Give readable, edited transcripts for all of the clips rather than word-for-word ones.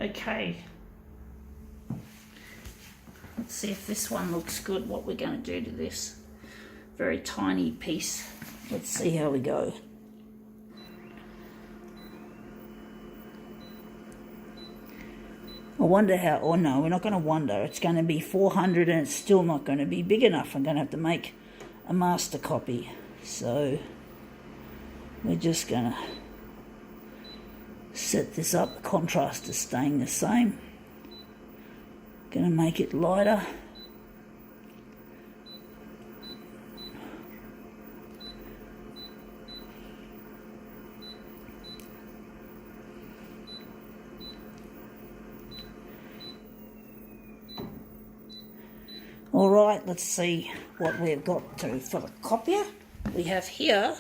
Okay. Let's see if this one looks good, what we're going to do to this very tiny piece. Let's see how we go. I wonder how, or no, we're not going to wonder. It's going to be 400 and it's still not going to be big enough. I'm going to have to make a master copy. So we're just going to set this up. The contrast is staying the same. Going to make it lighter. All right, let's see what we've got for the copier. We have here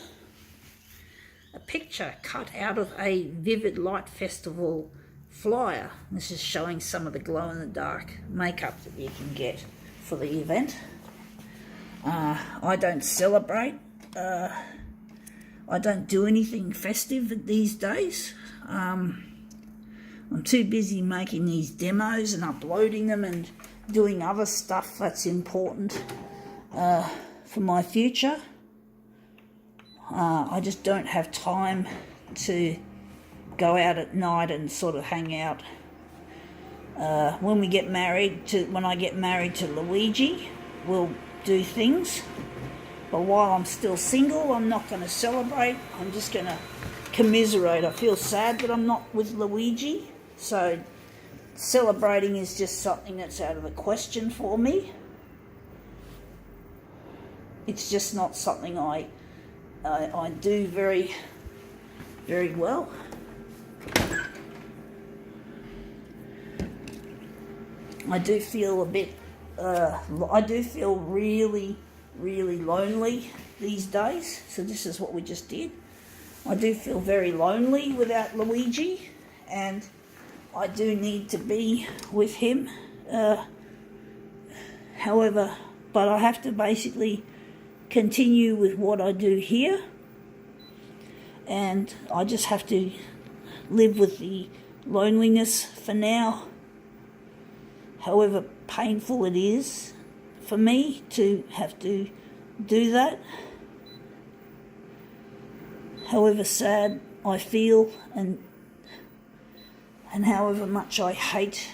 a picture cut out of a Vivid Light Festival flyer. This is showing some of the glow-in-the-dark makeup that you can get for the event. I don't celebrate. I don't do anything festive these days. I'm too busy making these demos and uploading them and doing other stuff that's important for my future. I just don't have time to go out at night and sort of hang out. When I get married to Luigi, we'll do things. But while I'm still single, I'm not going to celebrate. I'm just going to commiserate. I feel sad that I'm not with Luigi. So celebrating is just something that's out of the question for me. It's just not something I do very, very well. I do feel a bit, I do feel really, really lonely these days. So this is what we just did. I do feel very lonely without Luigi, and I do need to be with him. However, but I have to basically continue with what I do here, and I just have to live with the loneliness for now, however painful it is for me to have to do that, however sad I feel, and however much I hate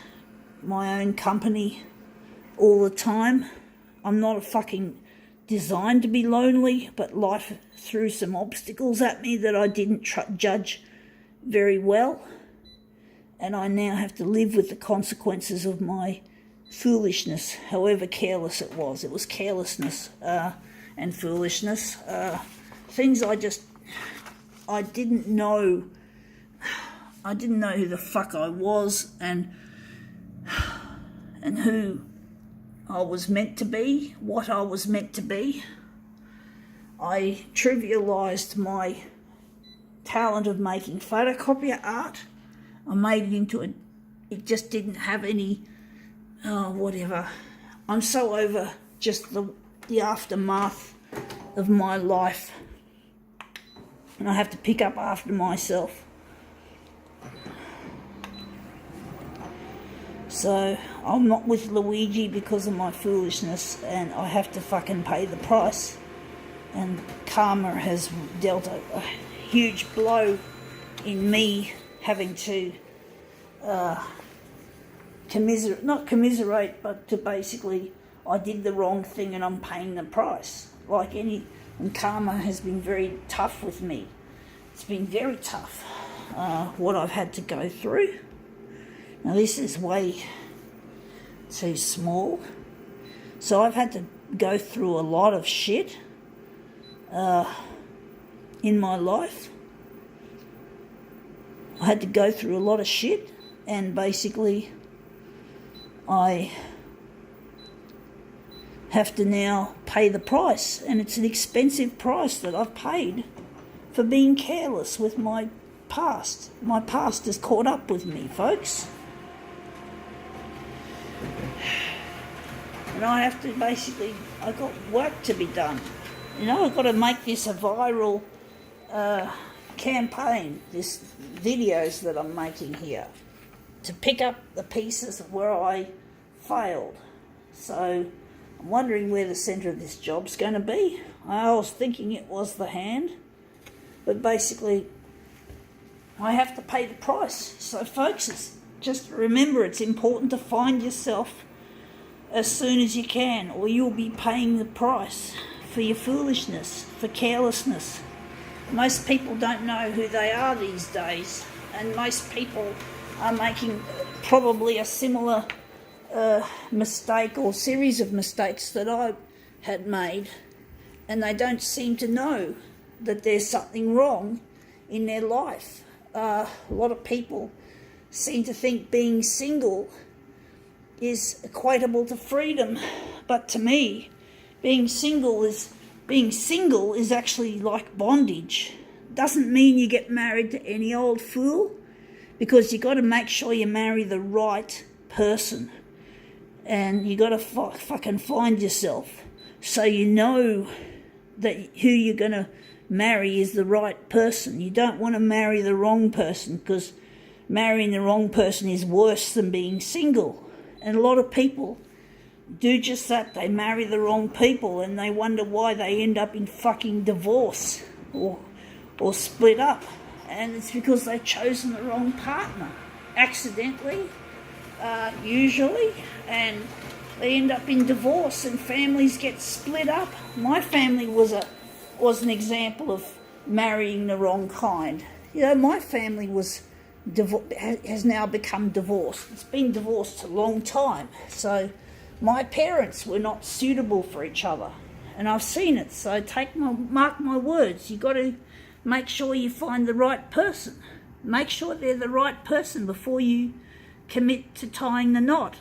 my own company all the time. I'm not fucking designed to be lonely, but life threw some obstacles at me that I didn't judge very well, and I now have to live with the consequences of my foolishness, however careless it was. It was carelessness and foolishness. Things I didn't know. I didn't know who the fuck I was and who I was meant to be, what I was meant to be. I trivialised my talent of making photocopier art. I made it into it just didn't have any, whatever. I'm so over just the aftermath of my life, and I have to pick up after myself. So I'm not with Luigi because of my foolishness, and I have to fucking pay the price. And karma has dealt a huge blow in me having to not commiserate, but to basically, I did the wrong thing and I'm paying the price. And karma has been very tough with me. It's been very tough, what I've had to go through. Now this is way too small. So I've had to go through a lot of shit in my life. I had to go through a lot of shit, and basically I have to now pay the price, and it's an expensive price that I've paid for being careless with my past. My past has caught up with me, folks. And I have to basically, I've got work to be done. I've got to make this a viral campaign, this videos that I'm making here. to pick up the pieces of where I failed. So I'm wondering where the centre of this job's going to be. I was thinking it was the hand, but basically I have to pay the price. So folks, just remember, it's important to find yourself as soon as you can, or you'll be paying the price for your foolishness, for carelessness. Most people don't know who they are these days, and most people are making probably a similar mistake or series of mistakes that I had made, and they don't seem to know that there's something wrong in their life. A lot of people seem to think being single is equatable to freedom, but to me, being single is actually like bondage. Doesn't mean you get married to any old fool, because you got to make sure you marry the right person, and you got to fucking find yourself so you know that who you're going to marry is the right person. You don't want to marry the wrong person, because marrying the wrong person is worse than being single. And a lot of people do just that. They marry the wrong people and they wonder why they end up in fucking divorce or split up. And it's because they've chosen the wrong partner, accidentally, usually, and they end up in divorce and families get split up. My family was an example of marrying the wrong kind. You know, my family has now become divorced. It's been divorced a long time. So my parents were not suitable for each other, and I've seen it. So mark my words. You got to make sure you find the right person. Make sure they're the right person before you commit to tying the knot.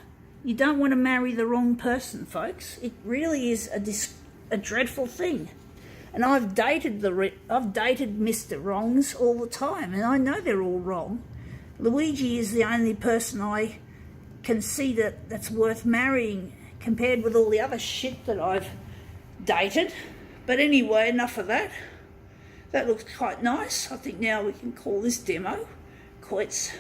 You don't want to marry the wrong person, folks. It really is a dreadful thing. And I've dated Mr. Wrongs all the time, and I know they're all wrong. Luigi is the only person I can see that's worth marrying compared with all the other shit that I've dated. But anyway, enough of that. That looks quite nice. I think now we can call this demo quits.